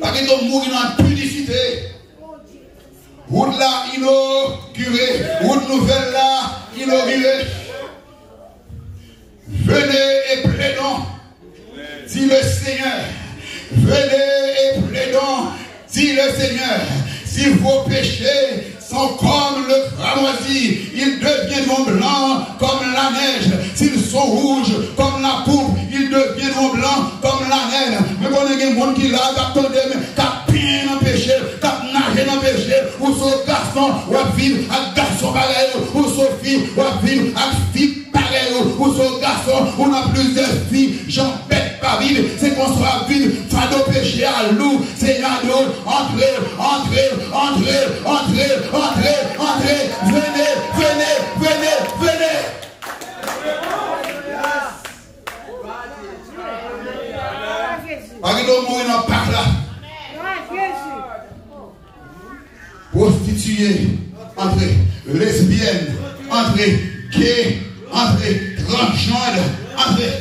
Parce que nous mourons dans la pudicité. Route là, inaugurée. Route nouvelle là, inaugurée. Venez et plaidons, dit le Seigneur. Venez et plaidons, dit le Seigneur. Si vos péchés sont comme le cramoisi, ils deviendront blancs comme la neige. S'ils sont rouges comme la pourpre, ils deviendront blancs comme la neige. Mais quand il y a des gens qui là, qui pient dans le péché, qui nagent dans le péché, ou ce garçon, ou vivre avec garçon pareil, ou ce fille, ou vivre avec fille pareil, ou ce garçon, on a plusieurs filles, j'en pète pas vivre, c'est qu'on soit vivre, fado péché à loup, c'est yado, entrez, venez. Parce que nous mourons dans le parc là. Prostituée, entrez. lesbienne, entrez gay, entrez transgenre, entrez.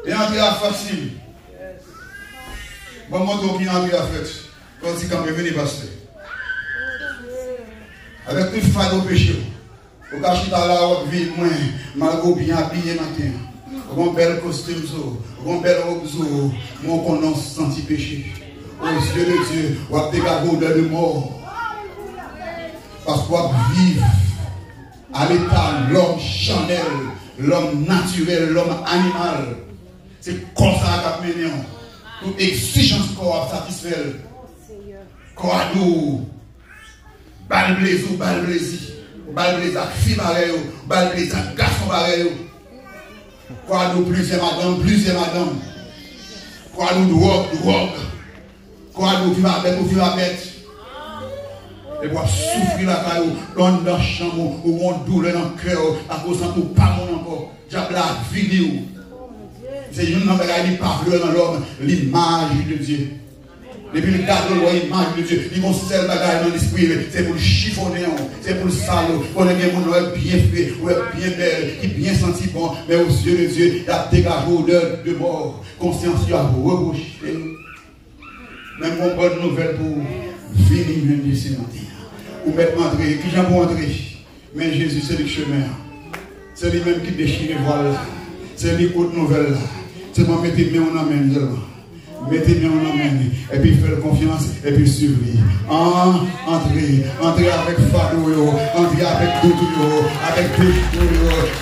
Et entrez à facile. Bon, moi, qui entrez à fait. Quand c'est quand même venu passer. Avec tout le fardeau péché. Au cas où la vie, moi, malgré bien habillé matin. Mon bel costume, mon bel robe, mon condom senti péché. Aux yeux de Dieu, on a dégagé de mort. Parce qu'on vit à l'état l'homme charnel, l'homme naturel, l'homme animal. C'est comme ça qu'on a mené. Toute exigence qu'on a satisfait. Qu'on a nous. Bal blaise ou bal blaise. Bal blaise à fille pareil, bal blaise à garçon pareil. Quoi nous plusieurs madame. Quoi nous drogue. Quoi nous vivons avec. Et pour souffrir la caillou, dans la chambre, ou mon douleur dans le cœur, à cause de tout pas mon encore. J'appelle la vidéo. C'est une bagaille qui parle dans l'homme, l'image de Dieu. Depuis le garde de l'image de Dieu, ils vont se faire bagaille dans l'esprit, c'est pour le chiffonner, c'est pour le salaud, pour les gens bien fait, bien belle, qui bien senti bon, mais aux yeux de Dieu, il y a dégagé l'odeur de mort, conscience à reboucher. Même mon bonne nouvelle pour venir même de ce matin. Ou mettre entrer, qui j'aime pour entrer, mais Jésus c'est le chemin. C'est lui-même qui déchire les voiles, c'est lui haute nouvelle là. C'est moi mettez bien en amène seulement. Mettez bien en amène. Et puis faites confiance et puis suivez. Entrez avec fardeau, entrez avec doudou, avec péché,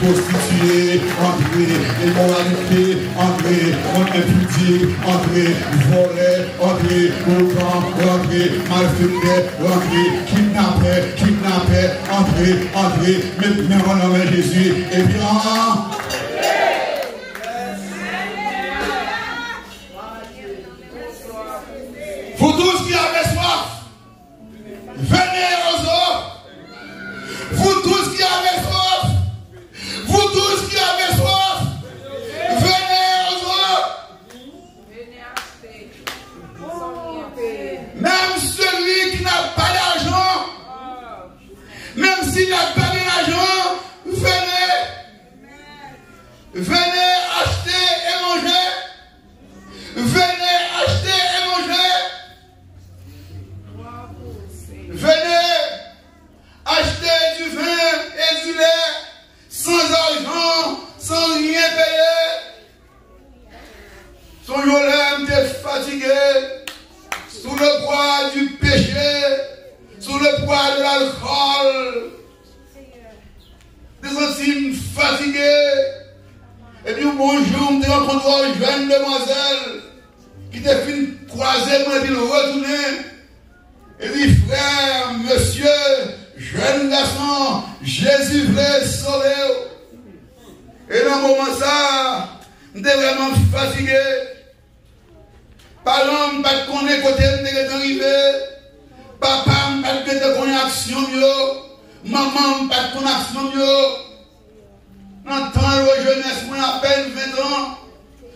prostitué, entrez, immoralité, entrez, impudie, entrez, voler, entrez, entrez, malfaiteur, entrez, kidnappé, entrez, mettez bien en amène Jésus. Et puis vous tous qui avez soif, venez aux eaux. Vous tous qui avez soif, vous tous qui avez soif, venez aux eaux. Même celui qui n'a pas d'argent, même s'il n'a pas d'argent, venez. Venez acheter et manger. Venez acheter et manger. Venez acheter du vin et du lait sans argent, sans rien payer. Son yolem est fatigué sous le poids du péché, sous le poids de l'alcool. Des intimes fatigués. Et puis bonjour, je me rencontre une jeune demoiselle qui t'a fait une croisée, moi, et puis retourner. Et dit, frère, monsieur, jeune garçon, Jésus voulait sauver. Et dans le moment ça, j'étais vraiment fatigué. Parlant, pas de connaître côté de arrivé. Papa, pas de connaître action mieux. Maman, pas de connaître action mieux. Dans le temps de jeunesse, moi, à peine 20 ans,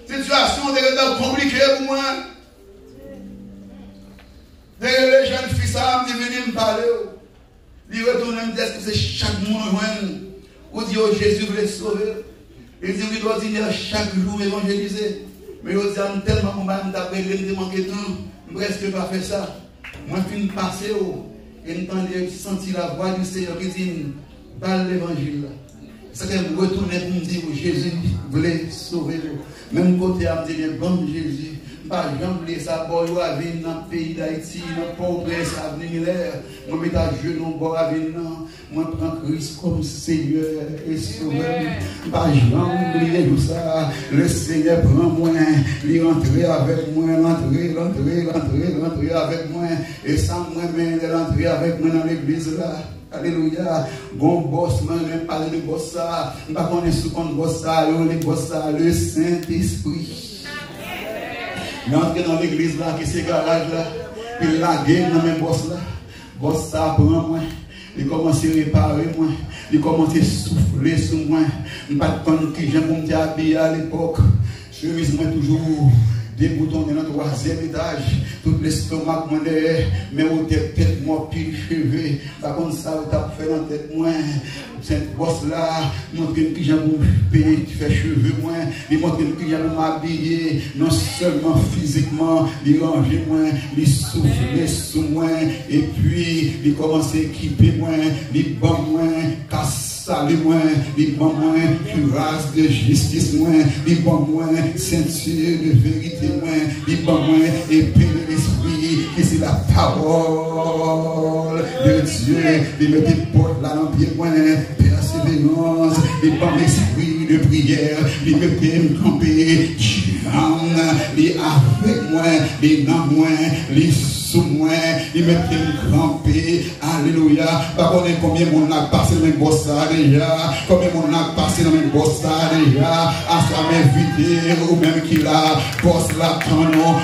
situation est compliquée pour moi. D'ailleurs, les jeunes filles, ça me venir me parler. Ils retournent me dire que c'est chaque mois, où dit oh, Jésus voulait sauver. Ils disent qu'il doit dire chaque jour évangéliser. Mais ils disent tellement combat, je me manqué de temps, je presque pas fait ça. Moi, je finis passer et je senti la voix du Seigneur qui dit parle l'évangile. C'est qu'elle me retournait pour me dire que Jésus voulait sauver. Même côté, elle me dit bon Jésus. Pas jamais ça, boy, à venir dans le pays d'Haïti, dans le pauvreté, à venir là. Moi, je mets à genoux, boy, à venir là. Moi, je prends Christ comme Seigneur et Sauveur. Pas jamais oublier tout ça. Le Seigneur prend moi, il rentre avec moi, rentrer avec moi. Et sans moi-même, il rentre avec moi dans l'église là. Alléluia. Bon boss, même parler de boss ça. Je ne connais pas ce qu'on boss ça, le Saint-Esprit. Mais entrer dans l'église là, qui c'est garage là, puis la guerre dans mes boss là, boss ça prend moi, il commence à réparer moi, il commence à souffler sur moi, je ne sais pas qui j'aime pour me habiller à l'époque, chemise moi toujours déboutonné dans le 3e étage, tout l'estomac, mais au tête, moi, pile cheveux, par contre, ça, t'as fait dans la tête, moi, cette bosse là, montre que j'ai pour payer, tu fais cheveux, moi, il montre que j'ai pour m'habiller, non seulement physiquement, il range, moi, il souffle sous moi, et puis, il commence à équiper, moi, il bat, moi, casse. Salut moi, les bons moi, cuirasse de justice moi, les bons moi, ceinture de vérité moi, les bons moi, épée de l'esprit, et c'est la parole de Dieu, les mettre des portes là dans le pied moi, persévérance, les bons esprits de prière, les mettre me camper, les avec moi, les dans moi, les sous moi, les mettre me camper, alléluia, pas connaître combien mon a passé dans le boss déjà, combien mon a passé dans le boss déjà, à soi m'inviter, ou même qu'il a, boss la canon,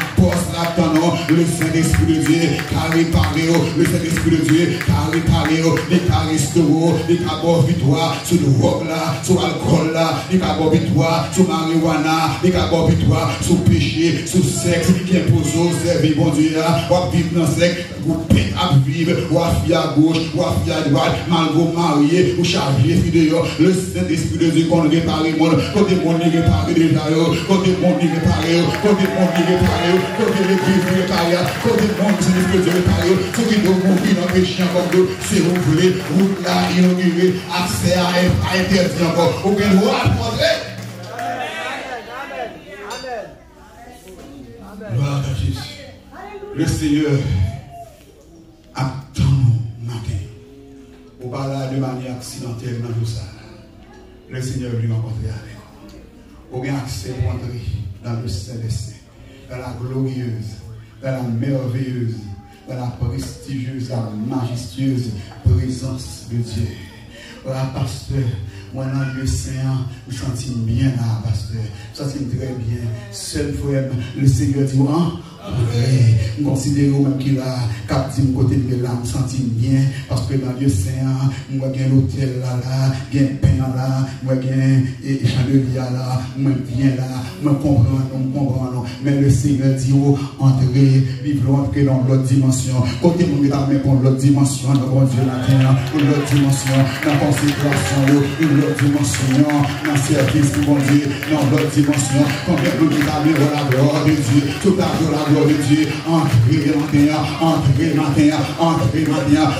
le Saint-Esprit de Dieu, carré paré, le Saint-Esprit de Dieu, carré paré, les caristoro, les cabos victoire, sur le rock là, sur l'alcool là, les cabos victoire, sur marijuana, les cabos victoire, sur péché, sur sexe, qui impose au service, bon Dieu, ou vivre dans le sexe, ou pète à vivre, ou à fier à gauche, ou à fier à droite, malgré marié, ou chargé, fidèle, le Saint-Esprit de Dieu, qu'on répare le monde, côté monde, il répare déjà, côté monde, il répare, côté monde, il répare, côté l'église, il répare, côté monde, c'est l'Esprit de Dieu répare, ceux qui doivent mourir dans le péché encore, c'est ouvrir, route là, inaugurer, accès à interdire encore, aucun droit à montrer. Gloire à Jésus. Le Seigneur attend nous matin. Ou pas là de manière accidentelle dans tout ça. Le Seigneur veut rencontrer avec nous. Ou bien accès pour entrer dans le céleste, dans la glorieuse, dans la merveilleuse, dans la prestigieuse, la majestueuse présence de Dieu. Voilà, pasteur, moi dans le Seigneur, je me sens bien là, pasteur. Je me sens très bien. Seul frère, le Seigneur dit, je considère même qu'il a capté mon côté de là, je me sens bien. Parce que dans le Seigneur, moi j'ai l'hôtel là, j'ai pain là, moi j'ai chandelier là, moi bien là, moi comprends. Mais le Seigneur dit, entrez, vivre entrer dans l'autre dimension. Côté mon état, mais pour l'autre dimension, dans mon Dieu la terre, pour l'autre dimension, dans consécration, une autre dimension, dans le service de mon Dieu, dans l'autre dimension, combien de nous la gloire de Dieu, tout à la gloire de Dieu, entrez matin,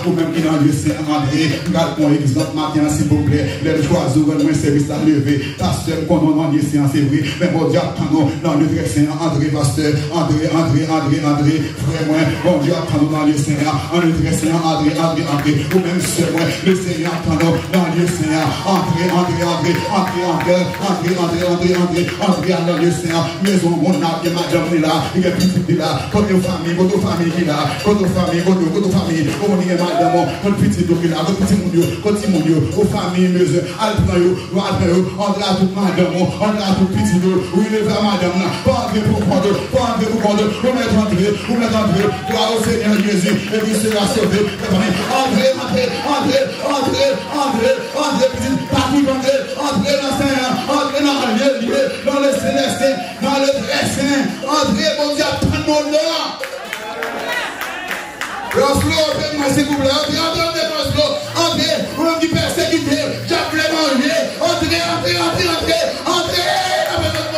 ou même qui dans le Seigneur, regarde mon exemple matin, s'il vous plaît, les oiseaux, le service à lever, pasteur, qu'on en a séance, c'est vrai, mais mon Dieu, attends-nous dans le très Seigneur, André, pasteur, André, frère, moi, bon Dieu, attends-nous dans le Seigneur, le très Seigneur, André, ou même c'est moi, le Seigneur, attends-nous dans le Seigneur, André, dans le Seigneur, maison, mon âme, madame, là, il y a petit là, votre famille qui là, votre famille, on y est madame, votre petit qui là, votre petit mon Dieu, aux familles, maison, alpino, on a tout madame, on a tout petit, oui, les madame, pas entrer pour prendre, vous mettre entrer, gloire au Seigneur Jésus, et vous serez sauvé, entrez, petit, partout, entrez dans le Seigneur, entrez dans le lieu, dans le céleste, dans le très saint, entrez, bon Dieu, prends-moi là. Lorsque moi s'il vous plaît, entrez, vous me dites persécuté, j'ai voulu manger, entrez, avec votre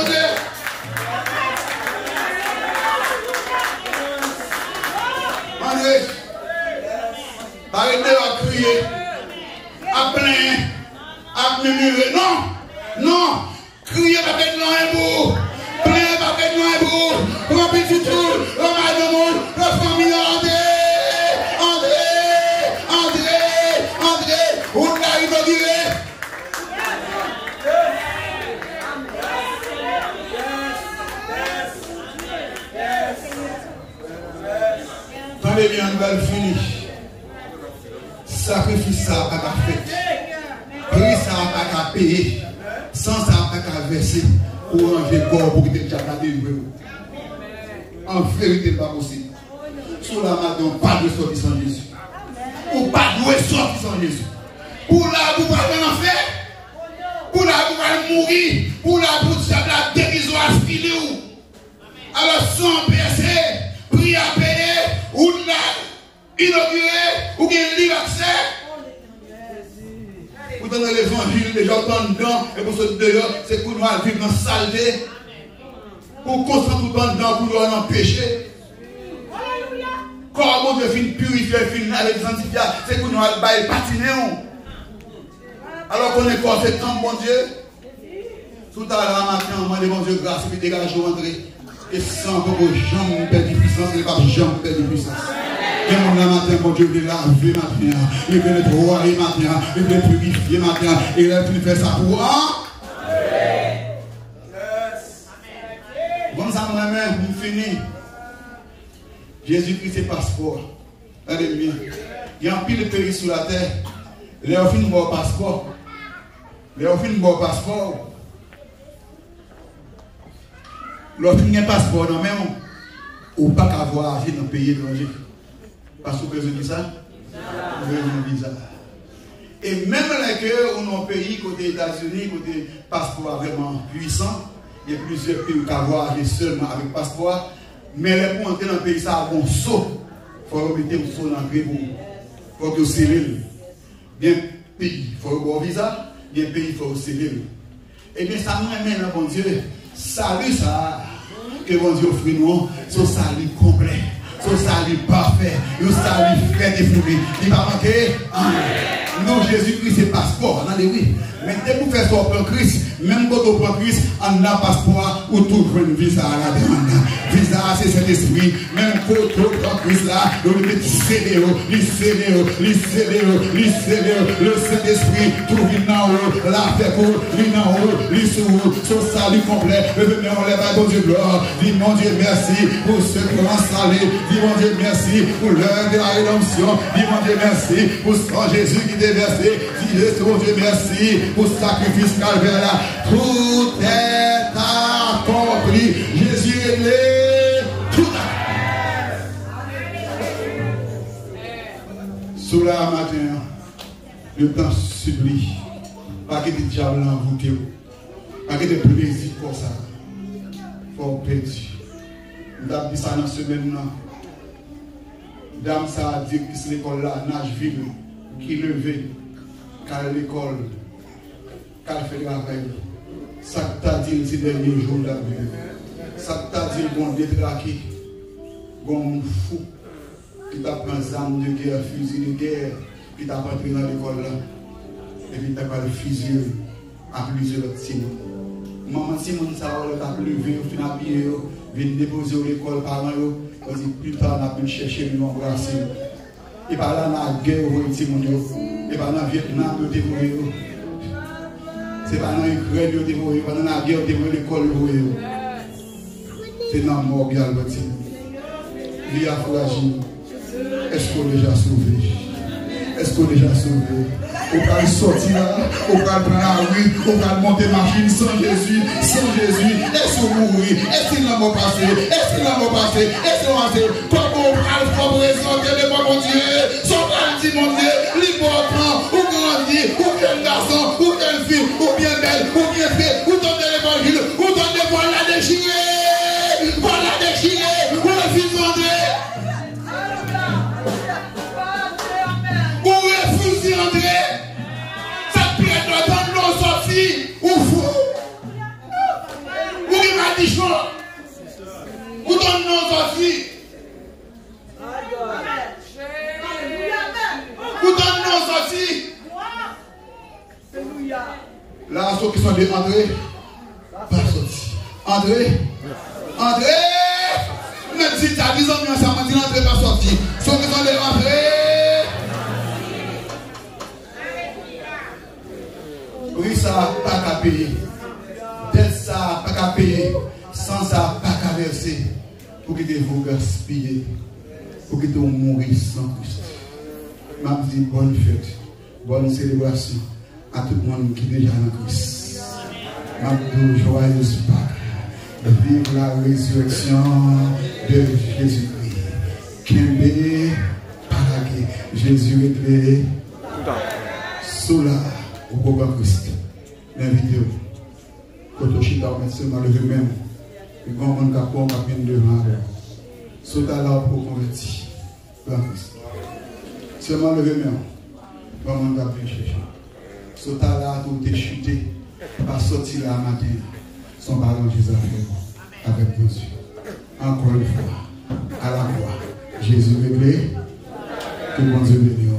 Dieu. André, arrêtez à crier, à plaindre, à murmurer, non, criez avec un bout, plaindre avec un bout, remplis tout, remplis le monde, la famille André, on l'a inauguré. Attendez bien, nouvelle finie. Sacrifice ça pas qu'à faire. Prix ça pas qu'à payer. Sans ça pas qu'à verser. Pour ranger le corps pour que tu aies déjà délivré. En vérité, pas possible. Sous la madame, pas de sortie sans Jésus. Ou pas de sortie sans Jésus. Pour là, vous ne pouvez pas faire. Pour là, vous pouvez mourir. Pour là, vous avez la dérision à filer. Alors sans percer, prix à payer, ou là, inauguré, ou bien libre accès. Vous donnez l'évangile, les gens sont dedans, et pour ce dehors, c'est pour nous vivre dans la saleté. Pour constamment tout dedans, pour nous en péché. Quand mon Dieu finit purifier, finit avec sanctifier, c'est pour nous aller patiner. Alors qu'on est quoi, c'est quand, mon Dieu. Tout à l'heure, matin, on demande, mon Dieu, grâce, et puis dégage-nous, André. Et sans que vos jambes perdent de puissance, et pas jambes perdent de puissance. Et mon matin, mon Dieu, il est lavé matin, il veut nettoyer matin, il veut purifier matin, et il a fait ça pour un. Comme ça, moi-même, vous finissez. Jésus-Christ, c'est passeport. Regardez bien. Il y a un pile de pays sur la terre. Les ont fait un bon passeport. Les ont fait un bon passeport. Lorsqu'il y a un passeport, non, même, ou pas qu'à voyager dans le pays étranger. Parce que vous avez dit ça? Vous avez un visa. Et même là que on a un pays côté États-Unis, côté passeport vraiment puissant, il y a plusieurs pays qui ont voyagé seulement avec passeport. Mais pour entrer dans le pays, ça a un saut. Il faut mettre un saut dans le pays. Il faut que vous scellez. Bien pays, il faut avoir un visa. Bien pays, il faut sceller. Et bien ça nous amène, bon Dieu, salut ça, que bon Dieu offre nous, ce salut complet, ce salut parfait, le salut fait et fouillé. Il va manquer. Non, Jésus-Christ, c'est passeport. Non, oui. Mais dès que vous faites ça au Christ, même quand vous prenez Christ, on a passeport ou tout une visa à la demande. Visa, c'est cet esprit. Même quand vous prenez Christ là, vous mettez le Saint-Esprit, trouve une en haut, la fait pour, une en haut, lui sous, son salut complet. Mais on lève à Dieu gloire. Dis mon Dieu merci pour ce que l'on salé. Dis mon Dieu merci pour l'heure de la rédemption. Dis mon Dieu merci pour sang Jésus qui déversé. Dis mon Dieu merci pour ce sacrifice calvaire là. Tout est accompli. Jésus est né. Tout sous la matin, le temps supplie. Pas que des diables envoûtés. Pas que des plaisirs comme ça. Faut perdre. Nous dit ça dans ce semaine. Dame, ça a dit que c'est l'école là, Nashville, qui levait, car l'école, car fait le travail. Ça t'a dit ces derniers jours de la vie. Ça t'a dit qu'on détraqué, qu'on fou, qui t'a pris des armes de guerre, fusil de guerre, qui t'a entré dans l'école là, et puis t'a pas le fusil à plusieurs autres Simon. Maman Simon, ça va lever, au final, vient déposer à l'école par eux. Plus tard, on a pu chercher le nom de et par là, on a guerre au Timon. Et par là, on a Vietnam, on a dévoré. C'est par là, on a Ukraine, on a dévoré. Par là, on a guerre, on a dévoré l'école. C'est dans le mort, bien le bâtiment. Il y a fragile. Est-ce qu'on est déjà sauvé? Est-ce qu'on est déjà sauvé? On va sortir là, on va prendre la rue, on va monter machine sans Jésus, est-ce qu'on mourir? Est-ce qu'il n'a pas passé? Est-ce qu'il n'a pas passé? Est-ce qu'on va passer? Comment on va le présenter de mon Dieu? Son frère dit mon Dieu, l'important, ou grandir, ou bien garçon, ou bien fille, ou bien belle, ou bien fait, ou donner l'évangile, ou donner pour la déchirer, pour la déchirer, ou le fils d'André. Ou refuser André. Ou fou, ou il m'a dit chaud, ou donne nos aussi, ou donne nos aussi. Là, ceux qui sont de André, pas sorti. André, même si tu as 10 ans, ça m'a dit André pas sorti. Ceux qui sont de André. Oui, ça pas qu'à payer. Dette ça pas qu'à payer. Sans ça pas qu'à verser. Pour que vous gaspillez. Pour que vous mouriez sans Christ. Je dis bonne fête. Bonne célébration à tout le monde qui est déjà en Christ. Je dis joyeuse Pâques. Vive la résurrection de Jésus-Christ. Kembe Paragé. Jésus est créé. Sola. Au programme Christ, l'invité, quand on chita, on met seulement le même. Et quand on a pour ma peine devant elle. Saute à l'art pour convertir. Seulement le remet. Comment on a pu chercher. Saute à l'art où tu es chuté. Pas sortir là matin. Son pardon Jésus a fait avec bon Dieu. Encore une fois. À la croix. Jésus réglé. Que bon Dieu bénisse.